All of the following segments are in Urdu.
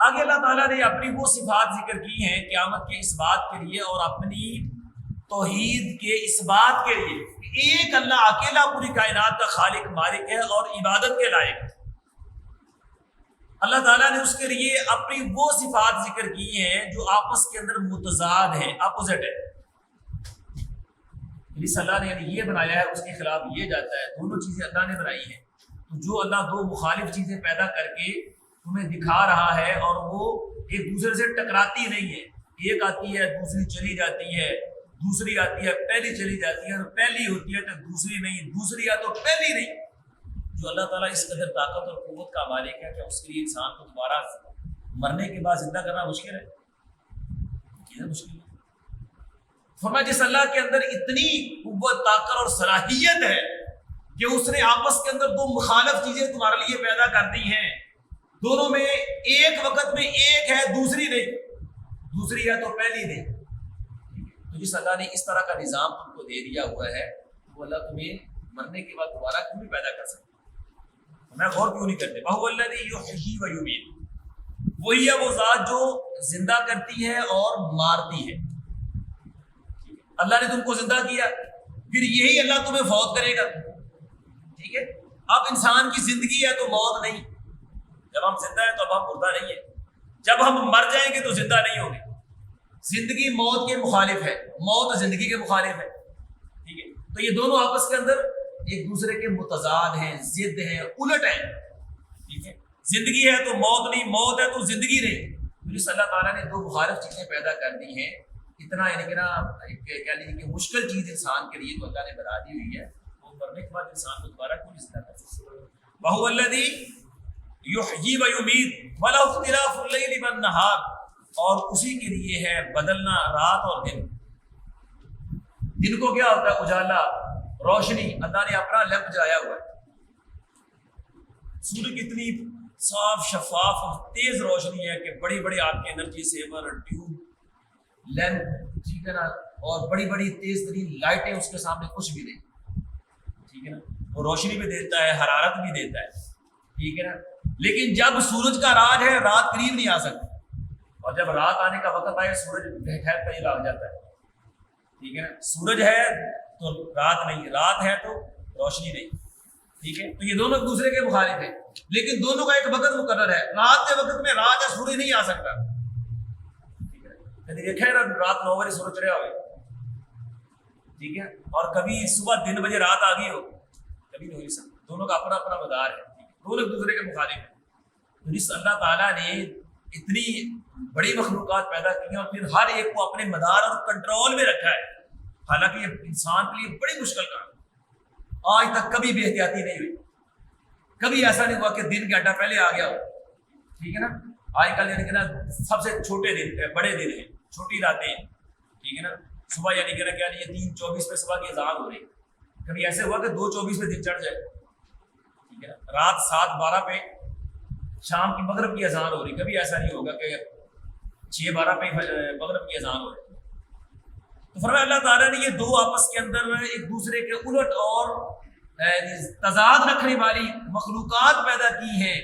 آگے اللہ تعالیٰ نے اپنی وہ صفات ذکر کی ہیں قیامت کے اس بات کے لیے اور اپنی توحید کے اس بات کے لیے ایک اللہ اکیلا پوری کائنات کا خالق مالک ہے اور عبادت کے لائق ہے۔ اللہ تعالیٰ نے اس کے لیے اپنی وہ صفات ذکر کی ہیں جو آپس کے اندر متضاد ہیں، اپوزٹ ہے۔ جس اللہ نے یعنی یہ بنایا ہے اس کے خلاف یہ جاتا ہے، دونوں چیزیں اللہ نے بنائی ہیں۔ تو جو اللہ دو مخالف چیزیں پیدا کر کے تمہیں دکھا رہا ہے اور وہ ایک دوسرے سے ٹکراتی نہیں ہے، ایک آتی ہے دوسری چلی جاتی ہے، دوسری آتی ہے پہلی چلی جاتی ہے، اور پہلی ہوتی ہے تو دوسری نہیں، دوسری ہے تو پہلی نہیں۔ جو اللہ تعالیٰ اس قدر طاقت اور قوت کا مالک ہے کہ اس کے لیے انسان کو دوبارہ مرنے کے بعد زندہ کرنا مشکل ہے، یہ مشکل ہے۔ فرمایا جس اللہ کے اندر اتنی قوت، طاقت اور صلاحیت ہے کہ اس نے آپس کے اندر دو مخالف چیزیں تمہارے لیے پیدا کر دی ہیں، دونوں میں ایک وقت میں ایک ہے دوسری نہیں، دوسری ہے تو پہلی نہیں۔ تو جس اللہ نے اس طرح کا نظام تم کو دے دیا ہوا ہے وہ اللہ تمہیں مرنے کے بعد دوبارہ کیوں نہیں پیدا کر سکتا؟ میں غور کیوں نہیں کرتے؟ وَهُوَ الَّذِي يُحْيِي وَيُمِيتُ، وہی ہے وہ ذات جو زندہ کرتی ہے اور مارتی ہے۔ اللہ نے تم کو زندہ کیا، پھر یہی اللہ تمہیں فوت کرے گا، ٹھیک ہے؟ اب انسان کی زندگی ہے تو موت نہیں، جب ہم زندہ ہیں تو اب ہم مردہ نہیں ہیں، جب ہم مر جائیں گے تو زندہ نہیں ہوں گے۔ زندگی موت کے مخالف ہے، موت زندگی کے مخالف ہے، ٹھیک ہے؟ تو یہ دونوں آپس کے اندر ایک دوسرے کے متضاد ہیں، ضد ہیں، الٹ ہیں، ٹھیک ہے؟ زندگی ہے تو موت نہیں، موت ہے تو زندگی نہیں۔ جس اللہ تعالیٰ نے دو مخالف چیزیں پیدا کر دی ہیں، اتنا یعنی کہ نا کہہ لیجیے کہ مشکل چیز انسان کے لیے تو اللہ نے بنا دی ہوئی ہے، وہ مرنے کے بعد انسان کو دوبارہ کیوں نہیں زندہ کر سکتا؟ وَهُوَ الَّذِي يُحْيِي وَيُمِيتُ وَلَهُ اخْتِلَافُ اللَّيْلِ وَالنَّهَارِ، اور اسی کے لیے ہے بدلنا رات اور دن۔ دن کو کیا ہوتا ہے؟ اجالا، روشنی، اللہ نے اپنا لیمپ جلایا ہوا ہے، سورج کی اتنی صاف شفاف اور تیز روشنی ہے کہ بڑی بڑی آپ کے انرجی سیور، ٹیوب لیمپ، ٹھیک ہے نا، اور بڑی بڑی تیز ترین لائٹیں اس کے سامنے کچھ بھی نہیں، ٹھیک ہے نا، وہ روشنی بھی دیتا ہے، حرارت بھی دیتا ہے، ٹھیک ہے نا۔ لیکن جب سورج کا راج ہے رات قریب نہیں آ سکتی، اور جب رات آنے کا وقت آئے سورج بہر قریب آ جاتا ہے، ٹھیک ہے نا۔ سورج ہے تو رات نہیں، رات ہے تو روشنی نہیں، ٹھیک ہے۔ تو یہ دونوں ایک دوسرے کے مخالف ہیں، لیکن دونوں کا ایک وقت مقرر ہے۔ رات کے وقت میں رات یا سورج نہیں آ سکتا، ٹھیک ہے۔ کبھی دیکھا ہے نا رات 9 بجے سورج چڑھا ہوئے، ٹھیک ہے، اور کبھی صبح 3 بجے رات آ گئی ہو، کبھی نہیں ہو سکتا۔ دونوں کا اپنا اپنا مدار ہے، دونوں ایک دوسرے کے مخالف ہیں۔ تو جس اللہ تعالیٰ نے اتنی بڑی مخلوقات پیدا کی ہیں اور پھر ہر ایک کو اپنے مدار اور کنٹرول میں رکھا ہے، حالانکہ یہ انسان کے لیے بڑی مشکل کام ہے۔ آج تک کبھی بے احتیاطی نہیں ہوئی، کبھی ایسا نہیں ہوا کہ دن گھنٹہ پہلے آ گیا ہو، ٹھیک ہے نا۔ آج کل یعنی کہ نا سب سے چھوٹے دن، بڑے دن ہیں، چھوٹی راتیں ہیں، ٹھیک ہے نا۔ صبح یعنی کہ نا کیا نہیں، 3:24 پہ صبح کی اذان ہو رہی، کبھی ایسے ہوا کہ 2:24 پہ دن چڑھ جائے، ٹھیک ہے نا۔ رات 7:12 پہ شام کی مغرب کی اذان ہو رہی، کبھی ایسا نہیں ہوگا کہ 6:12 پہ مغرب کی اذان ہو رہی۔ تو فرمایا اللہ تعالیٰ نے یہ دو آپس کے اندر ایک دوسرے کے الٹ اور تضاد رکھنے والی مخلوقات پیدا کی ہیں،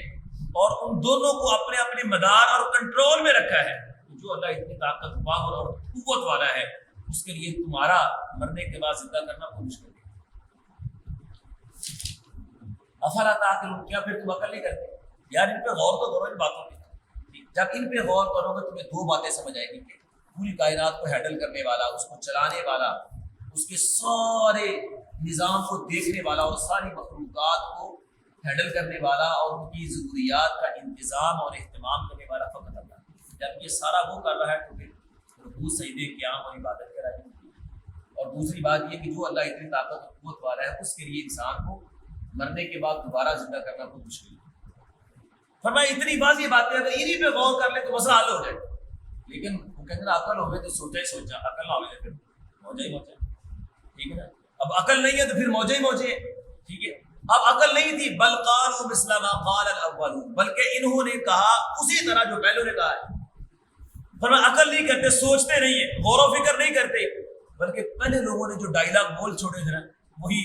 اور ان دونوں کو اپنے اپنے مدار اور کنٹرول میں رکھا ہے۔ جو اللہ اتنی طاقت، پاور اور قوت والا ہے، اس کے لیے تمہارا مرنے کے بعد زندہ کرنا بہت مشکل ہے۔ افلا تعقلون، کیا پھر تم عقل نہیں کرتے؟ یار ان پہ غور تو کرو، ان باتوں پہ۔ جب ان پہ غور کرو گے تمہیں دو باتیں سمجھ آئیں گی کہ پوری کائنات کو ہینڈل کرنے والا، اس کو چلانے والا، اس کے سارے نظام کو دیکھنے والا اور ساری مخلوقات کو ہینڈل کرنے والا اور ان کی ضروریات کا انتظام اور اہتمام کرنے والا فقط اللہ۔ جب یہ سارا وہ کر رہا ہے تو پھر رکوع، سجدے، قیام اور عبادت کرا جائے۔ اور دوسری بات یہ کہ جو اللہ اتنی طاقت اور قوت والا ہے، اس کے لیے انسان کو مرنے کے بعد دوبارہ زندہ کرنا بہت مشکل ہے۔ فرمایا اتنی واضح باتیں اگر انہی پہ غور کر لیں تو مسئلہ حل ہو جائے، لیکن وہ کہتے ہیں عقل ہوئے تو سوچا ہی سوچا، عقل نہ ہوئے تو پھر موجہ ہی موجہ، ٹھیک ہے نا۔ اب عقل نہیں ہے تو پھر موجہ ہی موجہ، ٹھیک ہے۔ اب عقل نہیں تھی، بل قالوا مثل ما قال الاولون، بلکہ انہوں نے کہا اسی طرح جو پہلوں نے کہا ہے۔ فرمایا عقل نہیں کرتے، سوچتے نہیں ہیں، غور و فکر نہیں کرتے، بلکہ پہلے لوگوں نے جو ڈائلاگ بول چھوڑے تھے نا وہی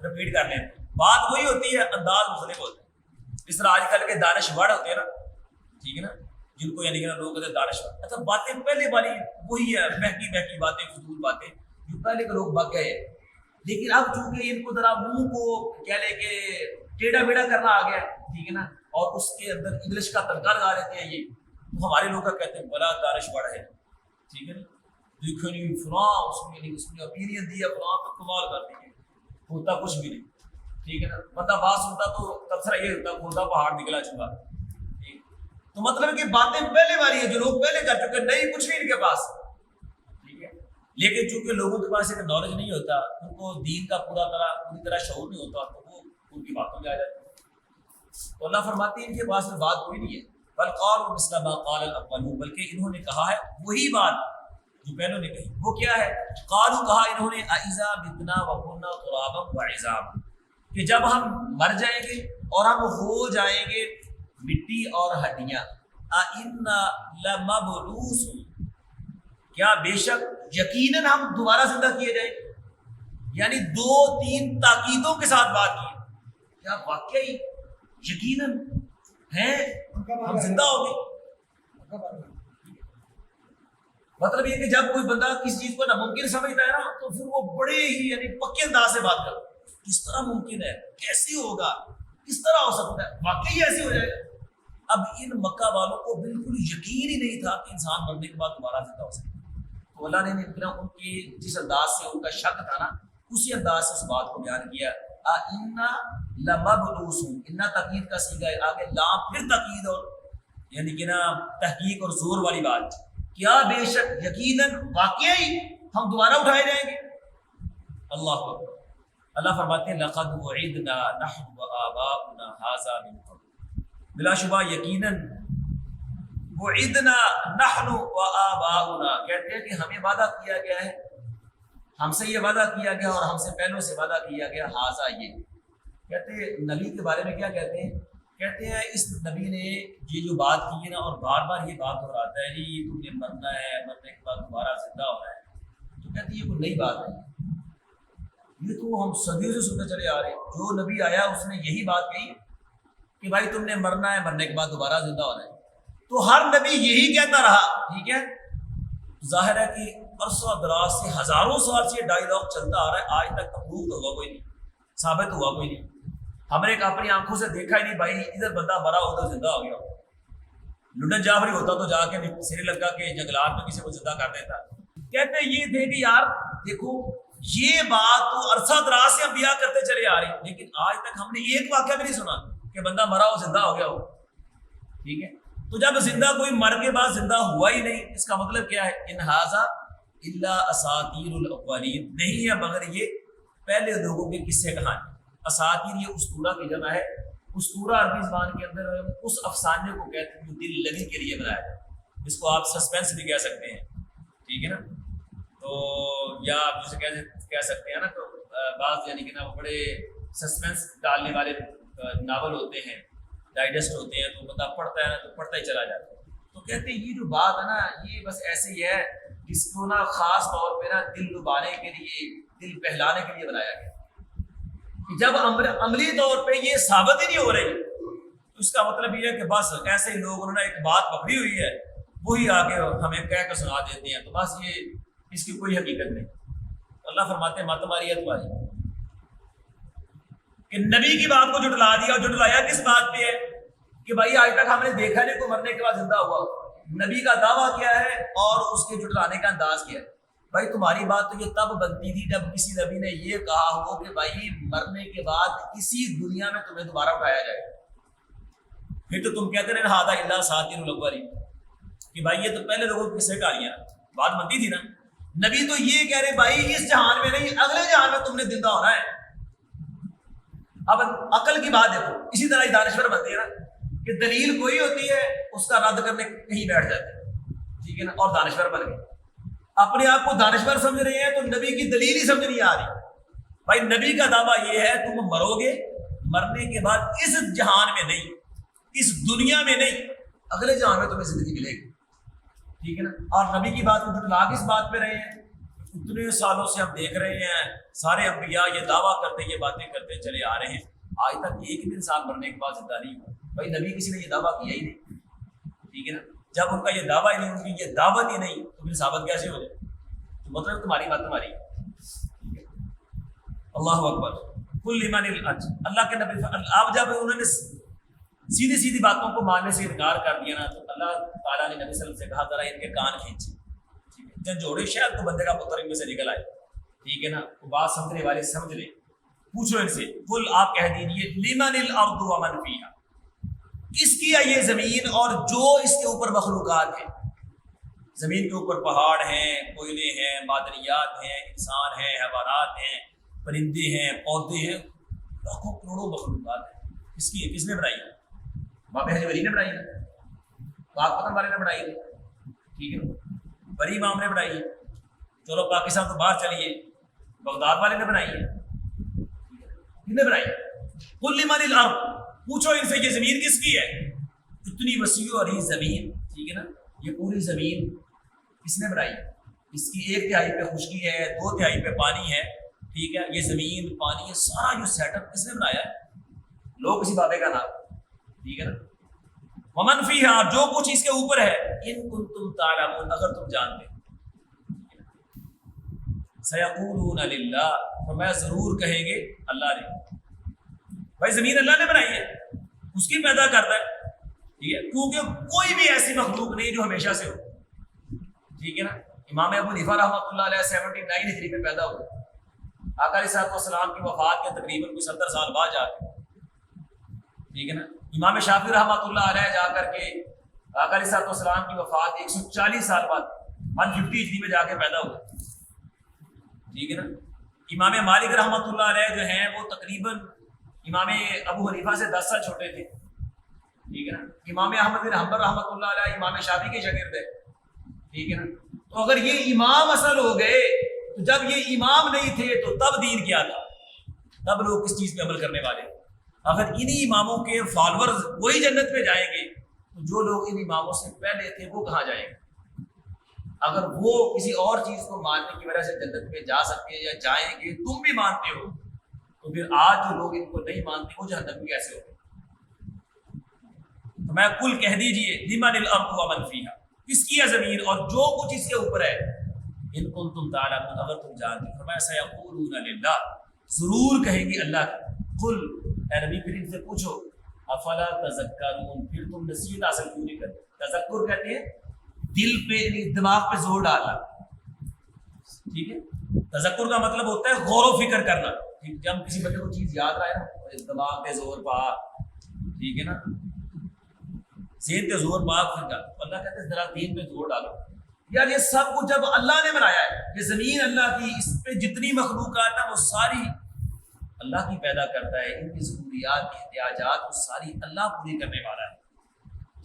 رپیٹ کر لیتے ہیں۔ بات وہی ہوتی ہے، انداز مختلف ہوتا ہے۔ اس طرح آج کل کے دانشور ہوتے ہیں نا، ٹھیک ہے نا، جن کو یعنی کہ لوگ کہتے ہیں دانشور. اچھا باتیں پہلے والی وہی ہے، بہکی بہکی باتیں، فضول باتیں جو پہلے کے لوگ بک گئے. لیکن اب چونکہ ان کو ذرا منہ کو کیا لے کے ٹیڑھا بیڑا کرنا آ گیا، ٹھیک ہے نا، اور اس کے اندر انگلش کا تڑکا لگا لیتے ہیں یہ، تو ہمارے لوگ کا کہتے ہیں بڑا دانشور ہے، ٹھیک ہے نا، دیکھو نہیں فلاں اس نے اوپینین دیا فلاں پہ کمال کر دی، ہوتا کچھ بھی نہیں، ٹھیک ہے نا. بندہ بات سنتا تو تبصرہ یہ ہوتا کھودا پہاڑ نکلا چکا. تو مطلب کہ باتیں پہلے والی ہے جو لوگ پہلے کر چکے، نہیں کچھ نہیں ان کے پاس، ٹھیک ہے. لیکن چونکہ لوگوں کے پاس ایک نالج نہیں ہوتا، ان کو دین کا پوری طرح شعور نہیں ہوتا، تو وہ ان کی باتوں میں آ جاتے ہیں. تو اللہ فرماتے ہیں ان کے پاس میں بات کوئی نہیں ہے، بل قالوا مثل ما قال الاولون، بلکہ انہوں نے کہا ہے وہی بات جو پہلوں نے کہی. وہ کیا ہے؟ قالوا، کہا انہوں نے، اذا متنا وكنا ترابا وعظاما، کہ جب ہم مر جائیں گے اور ہم ہو جائیں گے مٹی اور ہڈیاں، اِنَّا لَمَبْعُوثُونَ، کیا بے شک یقیناً ہم دوبارہ زندہ کیے جائیں گے. یعنی 2-3 تاکیدوں کے ساتھ بات کی، کیا واقعی یقیناً ہیں ہم زندہ ہو گے. مطلب یہ کہ جب کوئی بندہ کسی چیز کو ناممکن سمجھتا ہے نا، تو پھر وہ بڑے ہی یعنی پکے انداز سے بات کرتا ہے، کس طرح ممکن ہے، کیسے ہوگا، کس طرح ہو سکتا ہے، واقعی ایسے ہو جائے گا. اب ان مکہ والوں کو بالکل یقین ہی نہیں تھا کہ انسان مرنے کے بعد دوبارہ زندہ ہو سکتا ہے. تو اللہ نے ان کی جس انداز سے ان کا شک تھا نا، اسی انداز سے اس بات کو بیان کیا. اِنَّا لَمَبْعُوثُونَ، اِنَّا تاکید کا صیغہ ہے، آگے لام پھر تاکید اور یعنی کہ نا تحقیق اور زور والی بات، کیا بے شک یقیناً واقعی ہم دوبارہ اٹھائے جائیں گے. اللہ اکبر. اللہ فرماتے ہیں لقد وعدنا نحن وآباؤنا هذا من قبل، بلا شبہ یقیناً وعدنا نحن وآباؤنا، کہتے ہیں کہ ہمیں وعدہ کیا گیا ہے، ہم سے یہ وعدہ کیا گیا اور ہم سے پہلوں سے وعدہ کیا گیا. ہاذا، یہ کہتے ہیں نبی کے بارے میں کیا کہتے ہیں؟ کہتے ہیں اس نبی نے یہ جو بات کی ہے نا، اور بار بار یہ بات دہراتا ہے جی تم نے مرنا ہے، مرنے کے بعد دوبارہ زندہ ہونا ہے، تو کہتے ہیں یہ کوئی نئی بات نہیں، یہ تو ہم صدیوں سے سنتے چلے آ رہے ہیں. جو نبی آیا اس نے یہی بات کہی کہ بھائی تم نے مرنا ہے، مرنے کے بعد دوبارہ زندہ ہونا ہے. تو ہر نبی یہی کہتا رہا، ٹھیک ہے. ظاہر ہے کہ عرصہ دراز سے ہزاروں سال سے یہ ڈائیلاگ چلتا آ رہا ہے، آج تک اپروو ہوا کوئی نہیں، ثابت ہوا کوئی نہیں. ہم نے اپنی آنکھوں سے دیکھا ہی نہیں بھائی ادھر بندہ مرا ہو تو زندہ ہو گیا. لڈن جعفری ہوتا تو جا کے سری لنکا کے جنگلات میں کسی کو زندہ کر دیتا. کہتے یہ تھے کہ یار دیکھو یہ بات تو عرصہ دراز سے انبیاء کرتے چلے آ رہے ہیں، لیکن آج تک ہم نے ایک واقعہ بھی نہیں سنا کہ بندہ مرا ہو زندہ ہو گیا ہو. ٹھیک ہے. تو جب زندہ کوئی مر کے بعد زندہ ہوا ہی نہیں، اس کا مطلب کیا ہے؟ ان ھذا الا اساطیر الاولین، نہیں ہے مگر یہ پہلے لوگوں کے قصے کہانی. اساطیر یہ اسطورہ کی جمع ہے. اسطورہ عربی زبان کے اندر اس افسانے کو کہتے ہیں جو دل لگی کے لیے بنایا جائے، جس کو آپ سسپینس بھی کہہ سکتے ہیں، ٹھیک ہے نا. تو یا آپ جسے کہہ سکتے ہیں نا، تو بعض یعنی کہ نا وہ بڑے سسپینس ڈالنے والے ناول ہوتے ہیں، ڈائجسٹ ہوتے ہیں، تو بندہ پڑھتا ہے نا تو پڑھتا ہی چلا جاتا ہے. تو کہتے ہیں یہ جو بات ہے نا یہ بس ایسے ہی ہے جس کو نا خاص طور پہ نا دل لبانے کے لیے، دل بہلانے کے لیے بنایا گیا. جب عملی طور پہ یہ ثابت ہی نہیں ہو رہی تو اس کا مطلب یہ ہے کہ بس ایسے ہی لوگ انہوں نے ایک بات پکڑی ہوئی ہے، وہی آگے ہمیں کہہ کر سنا دیتے ہیں، تو بس یہ اس کی کوئی حقیقت نہیں. اللہ فرماتے ہیں مات ماری ہے تمہاری کہ نبی کی بات کو جھٹلا دیا، اور جھٹلایا کس بات پہ ہے کہ بھائی آج تک ہم نے دیکھا نہیں کوئی مرنے کے بعد زندہ ہوا. نبی کا دعویٰ کیا ہے اور اس کے جھٹلانے کا انداز کیا ہے. بھائی تمہاری بات تو یہ تب بنتی تھی جب کسی نبی نے یہ کہا ہو کہ بھائی مرنے کے بعد اسی دنیا میں تمہیں دوبارہ اٹھایا جائے، پھر تو تم کہتے رہے ھذا الا اساطیر الاولین کہ بھائی یہ تو پہلے لوگوں کی قصے کہانیاں، بات بنتی تھی نا. نبی تو یہ کہہ رہے بھائی اس جہان میں نہیں اگلے جہان میں تم نے زندہ ہونا ہے. اب عقل کی بات دیکھو، اسی طرح ہی دانشور بنتے ہیں نا کہ دلیل کوئی ہوتی ہے اس کا رد کرنے کہیں بیٹھ جاتے ہیں، ٹھیک ہے نا، اور دانشور بن گئے. اپنے آپ کو دانشور سمجھ رہے ہیں تو نبی کی دلیل ہی سمجھ نہیں آ رہی. بھائی نبی کا دعویٰ یہ ہے تم مرو گے، مرنے کے بعد اس جہان میں نہیں، اس دنیا میں نہیں، اگلے جہان میں تمہیں زندگی ملے گی، ٹھیک ہے نا. اور نبی کی بات کو جھٹلا کس بات پہ رہے ہیں؟ اتنے سالوں سے ہم دیکھ رہے ہیں سارے انبیاء یہ دعویٰ کرتے، یہ باتیں کرتے چلے آ رہے ہیں، آج تک ایک بھی انسان مرنے کے بعد زندہ نہیں ہوا. بھائی نبی کسی نے یہ دعویٰ کیا ہی نہیں، ٹھیک ہے نا. جب ان کا یہ دعویٰ ہی نہیں، ان کی یہ دعوت ہی نہیں، تو پھر ثابت کیسے ہو جائے؟ تو مطلب تمہاری بات تمہاری ہے۔ اللہ اکبر۔ کل لمن الارض، اللہ کے نبی آپ جب انہوں نے سیدھی سیدھی باتوں کو ماننے سے انکار کر دیا نا، تو اللہ تعالیٰ نے نبی صلی اللہ علیہ وسلم سے کہا ذرا ان کے کان کھینچے، ٹھیک ہے، جب جوڑے شاید تو بندے کا پتر ان میں سے نکل آئے، ٹھیک ہے نا، وہ بات سمجھنے والے سمجھ لیں۔ پوچھو ان سے، کل آپ کہہ دیجیے لمن الارض ومن فیہا، کس کی ہے یہ زمین اور جو اس کے اوپر مخلوقات ہیں؟ زمین کے اوپر پہاڑ ہیں، کوئلے ہیں، معدنیات ہیں، انسان ہیں، حیوانات ہیں، پرندے ہیں، پودے ہیں، لاکھوں کروڑوں مخلوقات ہیں۔ کس کی ہے؟ کس نے بنائی ہے؟ باب حج ولی نے بنائی ہے، پاک پتن والے نے بنائی ہے، ٹھیک ہے، بری امام نے بنائی ہے، چلو پاکستان تو باہر چلیے، بغداد والے نے بنائی ہے، کس نے بنائی ہے؟ قل لمن الارض، پوچھو ان سے یہ زمین کس کی ہے؟ اتنی وسیع اور یہ زمین، ٹھیک ہے نا، یہ پوری زمین کس نے بنائی ہے؟ اس کی 1/3 پہ خشکی ہے، 2/3 پہ پانی ہے، ٹھیک ہے، یہ زمین پانی یہ سارا جو سیٹ اپ کس نے بنایا ہے؟ لوگ کسی بابے کا نام، ٹھیک ہے نا، ومن فیہا، جو کچھ اس کے اوپر ہے، ان کنتم تعلمون، اگر تم جانتے، سیقولون للہ، فرمایا ضرور کہیں گے اللہ نے۔ بھائی زمین اللہ نے بنائی ہے، اس کی پیدا کرتا ہے، ٹھیک ہے، کیونکہ کوئی بھی ایسی مخلوق نہیں جو ہمیشہ سے ہو، ٹھیک ہے نا۔ امام ابو حنیفہ رحمۃ اللہ علیہ 79 ہجری میں پیدا ہوئے، آقا علیہ الصلوۃ والسلام کی وفات کے تقریباً 70 سال بعد جا کے، ٹھیک ہے نا۔ امام شافعی رحمۃ اللہ علیہ جا کر کے آقا علیہ الصلوۃ والسلام کی وفات 140 سال بعد 150 ہجری میں جا کے پیدا ہوئے، ٹھیک ہے نا۔ امام مالک رحمۃ اللہ علیہ جو ہیں وہ تقریباً امام ابو حنیفہ سے 10 سال چھوٹے تھے، ٹھیک ہے نا۔ امام احمد بن حنبل رحمۃ اللہ علیہ امام شافعی کے شاگرد ہے، ٹھیک ہے نا۔ تو اگر یہ امام اصل ہو گئے تو جب یہ امام نہیں تھے تو تب دین کیا تھا؟ تب لوگ کس چیز پہ عمل کرنے والے؟ اگر انہی اماموں کے فالورز وہی جنت میں جائیں گے تو جو لوگ ان اماموں سے پہلے تھے وہ کہاں جائیں گے؟ اگر وہ کسی اور چیز کو ماننے کی وجہ سے جنت میں جا سکتے ہیں یا جائیں گے، تم بھی مانتے ہو، تو پھر آج جو لوگ ان کو نہیں مانتے وہ جہنم میں کیسے ہو گئے؟ تو میں کل کہہ دیجئے لمن الارض ومن فیہا، کس کی ہے زمین اور جو کچھ اس کے اوپر ہے، ان کنتم تعلمون، اگر تم جانتے۔ فرمایا سیقولون للہ، ضرور کہیں گے اللہ کی۔ قل، اے نبی پھر ان سے پوچھو، افلا تذکرون، پھر تم نصیحت حاصل کیوں نہیں کرتے؟ تذکر کہتے ہیں دل پہ، دماغ پہ زور ڈالنا، ٹھیک ہے۔ تذکر کا مطلب ہوتا ہے غور و فکر کرنا، ٹھیک، جب کسی بندے کو چیز یاد رہے نا، دماغ پہ زور پا، ٹھیک ہے نا، ذہن پہ زور پا، پھر اللہ کہتے ہیں ذرا دین پہ زور ڈالو۔ یار یہ سب کچھ جب اللہ نے بنایا ہے، یہ زمین اللہ کی، اس پہ جتنی مخلوقات ہیں وہ ساری اللہ کی پیدا کرتا ہے، ان کی ضروریات کی احتیاجات وہ ساری اللہ پوری کرنے والا ہے،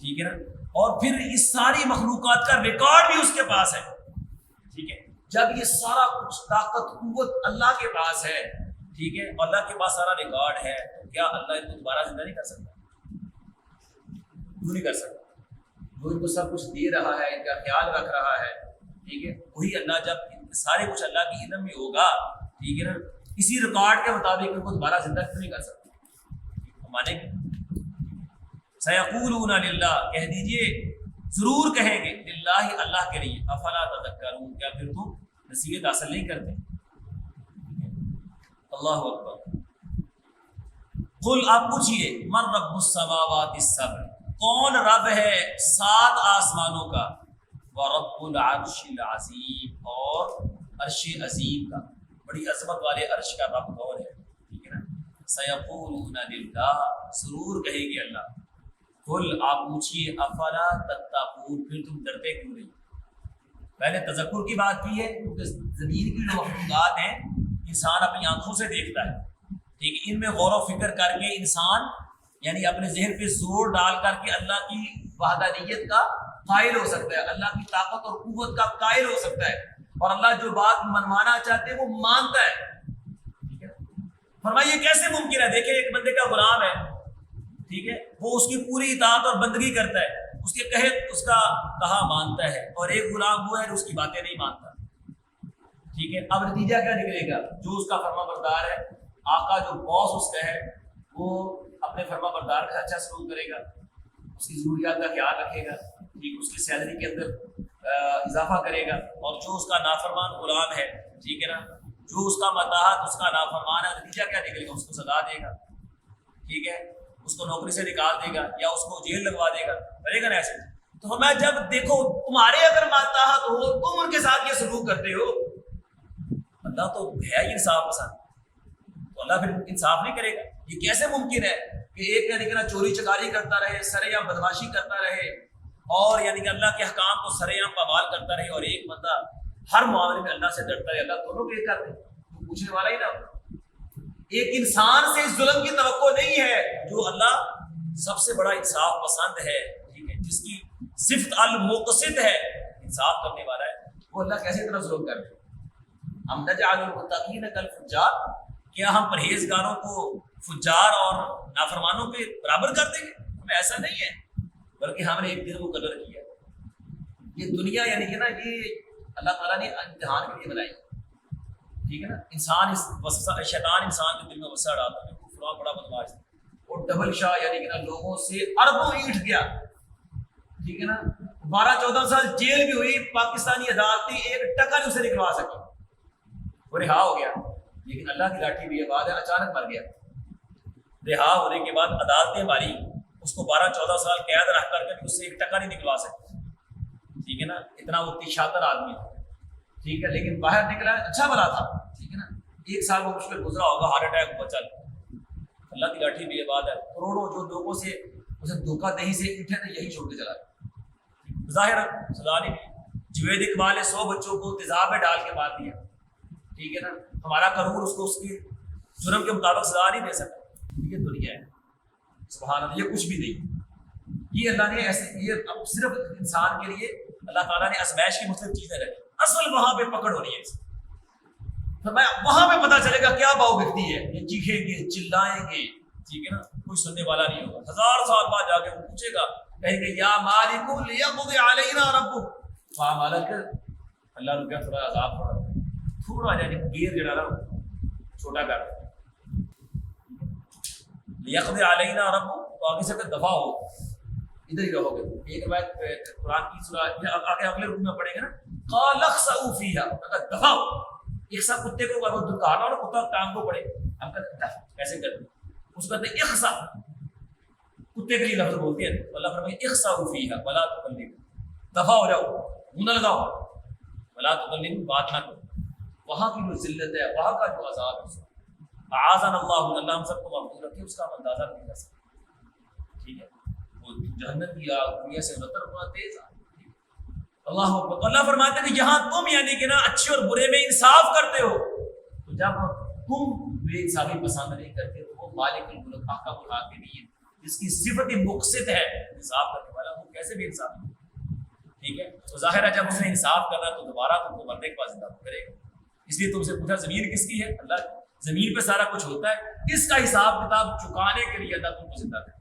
ٹھیک ہے نا۔ اور پھر اس ساری مخلوقات کا ریکارڈ بھی اس کے پاس ہے، ٹھیک ہے۔ جب یہ سارا کچھ طاقت قوت اللہ کے پاس ہے، ٹھیک ہے، اللہ کے پاس سارا ریکارڈ ہے، تو کیا اللہ ان کو دوبارہ زندہ نہیں کر سکتا؟ کیوں نہیں کر سکتا؟ وہ ان کو سب کچھ دے رہا ہے، ان کا خیال رکھ رہا ہے، ٹھیک ہے۔ وہی اللہ جب سارے کچھ اللہ کی علم میں ہوگا، ٹھیک ہے نا، اسی ریکارڈ کے مطابق ان کو دوبارہ زندہ کیوں نہیں کر سکتا؟ مانے گے سیقولون للہ، کہہ دیجئے ضرور کہیں گے للہ، اللہ کے لیے، افلا تذکرون، کیا پھر تم نصیحت حاصل نہیں کرتے؟ اللہ اکبر۔ قل، آپ پوچھئے من رب السماوات السبع، کون رب ہے 7 آسمانوں کا، ورب العرش العظیم، اور عرش عظیم کا، بڑی عظمت والے عرش کا رب کون ہے، ٹھیک ہے نا۔ سیقولون للہ، ضرور کہے گی اللہ۔ قل، آپ پوچھئے افلا تتقون، پھر تم ڈرتے کیوں نہیں؟ پہلے تذکر کی بات کی ہے، کیونکہ زمین کی جو مخلوقات ہیں انسان اپنی آنکھوں سے دیکھتا ہے، ٹھیک ہے، ان میں غور و فکر کر کے انسان یعنی اپنے ذہن پہ زور ڈال کر کے اللہ کی وحدانیت کا قائل ہو سکتا ہے، اللہ کی طاقت اور قوت کا قائل ہو سکتا ہے، اور اللہ جو بات منوانا چاہتے ہیں وہ مانتا ہے، ٹھیک ہے۔ فرمائیے یہ کیسے ممکن ہے؟ دیکھیں ایک بندے کا غلام ہے، ٹھیک ہے، وہ اس کی پوری اطاعت اور بندگی کرتا ہے، اس کے کہے اس کا کہا مانتا ہے، اور ایک غلام وہ ہے جو اس کی باتیں نہیں مانتا، ٹھیک ہے۔ اب نتیجہ کیا نکلے گا؟ جو اس کا فرما بردار ہے، آقا جو باس اس کا ہے، وہ اپنے فرما بردار کا اچھا سلوک کرے گا، اس کی ضروریات کا خیال رکھے گا، ٹھیک اس کی سیلری کے اندر اضافہ کرے گا، اور جو اس کا نافرمان غلام ہے، ٹھیک ہے نا، جو اس کا متاحت اس کا نافرمان ہے، نتیجہ کیا نکلے گا؟ اس کو سزا دے گا، ٹھیک ہے، اس کو نوکری سے نکال دے گا یا اس کو جیل لگوا دے گا، کرے گا نا ایسے؟ تو ہمیں جب دیکھو تمہارے اگر ماتحت ہو تم ان کے ساتھ یہ سلوک کرتے ہو، اللہ تو ہے ہی انصاف پسند، تو اللہ پھر انصاف نہیں کرے گا؟ یہ کیسے ممکن ہے کہ ایک یعنی کہ نا چوری چکاری کرتا رہے، سرعام بدماشی کرتا رہے، اور یعنی کہ اللہ کے احکام کو سرعام پامال کرتا رہے، اور ایک بندہ ہر معاملے میں اللہ سے ڈرتا رہے؟ اللہ دونوں کو ایک کرتے، تو پوچھنے والا ہی نہ ہو۔ ایک انسان سے اس ظلم کی توقع نہیں ہے، جو اللہ سب سے بڑا انصاف پسند ہے، ٹھیک ہے، جس کی صفت المقسط ہے، انصاف کرنے والا ہے، وہ اللہ کیسے اتنا ظلم کر رہے؟ ہم نجعل المتقین کالفجار، کیا ہم پرہیزگاروں کو فجار اور نافرمانوں کے برابر کر دیں گے؟ ہمیں ایسا نہیں ہے، بلکہ ہم نے ایک دن مقرر کیا۔ یہ دنیا یعنی کہ نا یہ اللہ تعالیٰ نے امتحان کے لیے بنائی، ٹھیک ہے نا۔ انسان شیطان انسان کے دل میں وسع ڈالتا ہے، فلاں بڑا بدماش ہے، اور ڈبل شاہ یعنی کہ نا لوگوں سے اربوں اینٹ گیا، ٹھیک ہے نا، 12-14 سال جیل بھی ہوئی، پاکستانی عدالتیں ایک ٹکا نہیں اسے نکلوا سکی، وہ رہا ہو گیا، لیکن اللہ کی لاٹھی بھی یہ بات ہے، اچانک مر گیا۔ رہا ہونے کے بعد عدالتیں ماری، اس کو 12-14 سال قید رکھ کر کے اس سے ایک ٹکا نہیں نکلوا سکتی، ٹھیک ہے نا، اتنا وہ شاطر آدمی تھا، ٹھیک ہے، لیکن باہر نکلا اچھا بنا تھا، ٹھیک ہے نا، 1 سال وہ مشکل گزرا ہوگا، ہارٹ اٹیک بچا لیا۔ اللہ کی لاٹھی بھی یہ بات ہے، کروڑوں جو لوگوں سے اسے دھوکہ دہی سے اٹھے تھے یہی چھوڑ کے چلا گیا، ظاہر سزا نہیں دی۔ جوید اقبال نے 100 بچوں کو تیزاب میں ڈال کے مار دیا، ٹھیک ہے نا، ہمارا قانون اس کو اس کی جرم کے مطابق سزا نہیں دے سکتا۔ یہ دنیا ہے، سبحان اللہ، یہ کچھ بھی نہیں، یہ اللہ نے ایسے، یہ اب صرف انسان کے لیے اللہ تعالیٰ نے آزمائش کی مختلف چیزیں رکھی، اصل وہاں پہ پکڑ ہونی ہے، فرمایا وہاں پہ پتہ چلے گا کیا باؤ بکتی ہے، یہ چیخیں گے چلائیں گے، ٹھیک ہے نا، کوئی سننے والا نہیں ہوگا، 1000 سال بعد جا کے وہ پوچھے گا، کہیں گے یا مالک لیقضی علینا ربک، وہاں مالک اللہ نے کیا تھوڑا عذاب تھوڑا یعنی گیر جڑا نا چھوٹا کر لیقضی علینا ربک، تو آگے سے کہ دفاع ہو، ادھر ہی رہو گے۔ ایک روایت قرآن کی سورہ آگے اگلے رکوع میں پڑھیں گے نا، قال اخسؤوا فیھا، دفاع ہو، ایک ساتھ کتے کو اگر دھکانا اور کتا ٹانگ کو پڑے، ہم کہتے ہیں ایسے کرتے ہیں، اس کو کہتے ہیں اخسا، کتے کے لیے لفظ بولتے ہیں، اللہ فرمائے اخسؤوا فیھا ولا تکلموا، دفاع ہو جاؤ، منہ نہ لگاؤ، ولا تکلموا، بات نہ کرو، وہاں کی جو ذلت ہے، وہاں کا جو عذاب ہے، اعاذنا اللہ، اللہ ہم سب کو محفوظ رکھے، اس کا ہم اندازہ نہیں کر سکتے، ٹھیک ہے، وہ جہنم کی آگ دنیا سے بہتر بہت تیز آگ، اللہ اکبر۔ اللہ فرماتے ہیں کہ جہاں تم یعنی کہ نا اچھے اور برے میں انصاف کرتے ہو، تو جب تم بے انصافی پسند نہیں کرتے، تو وہ مالک الملک حاکم الحاکمین جس کی صفت مقسط ہے، انصاف کرنے والا، وہ کیسے بھی انصاف کرے، ٹھیک ہے، تو ظاہر ہے جب اس نے انصاف کرنا تو دوبارہ تم کو مرنے کے بعد زندہ کرے گا۔ اس لیے تم سے پوچھا زمین کس کی ہے؟ اللہ، زمین پہ سارا کچھ ہوتا ہے، اس کا حساب کتاب چکانے کے لیے اللہ تم کو زندہ کرے۔